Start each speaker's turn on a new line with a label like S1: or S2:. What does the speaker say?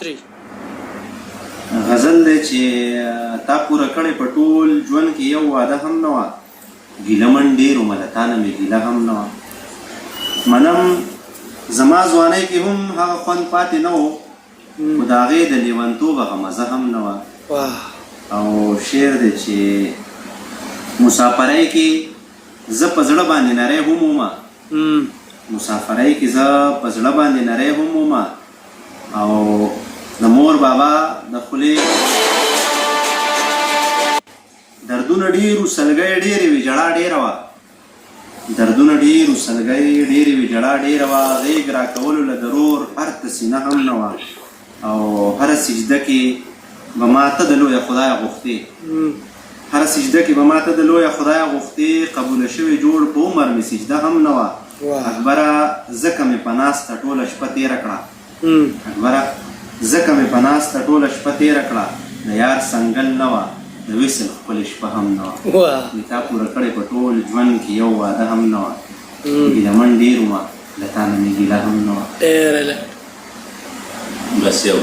S1: 3
S2: غزل دی چې تا پوره کړې په ټول ژوند کې یو واده هم نه وه ګیله من ډېر ومه له تا نه مې ګیله هم نه وه منم زما ځوانۍ کې هم هغه خوند پاتې نه و خو د هغې د لیونتوب هغه مزه هم نه وه او شعر دی چې مسافرۍ کې زه په زړه باندې نری هم ومه مسافرۍ کې زه په زړه باندې نری هم ومه او د مور بابا د خولې دردونه ډېر و سلګۍ ډېرې وې جړا ډېره وه دردونه ډېر و سلګۍ ډېرې وې جړا ډېره وه غېږ راکولو له ضرور هرته سینه هم نه وه او هره سجده کې به ما ته د لویه خدایه غوښتې هره سجده کې به ما ته د لویه خدایه غوښتې قبوله شوې جوړ په عمر مې سجده هم نه وه اکبره ځکه مې په ناسته ټوله شپه تېره کړه اکبره ځکه مې په ناسته ټوله شپه تېره کړه د یار سنګل نه وه د وصل ښکلې شپه هم نه وه مې تا پوره کړې په ټول ژوند کې یو واده هم نه وه ګیله من ډېر ومه له تا نه مې ګیله هم نه وه
S3: بس یو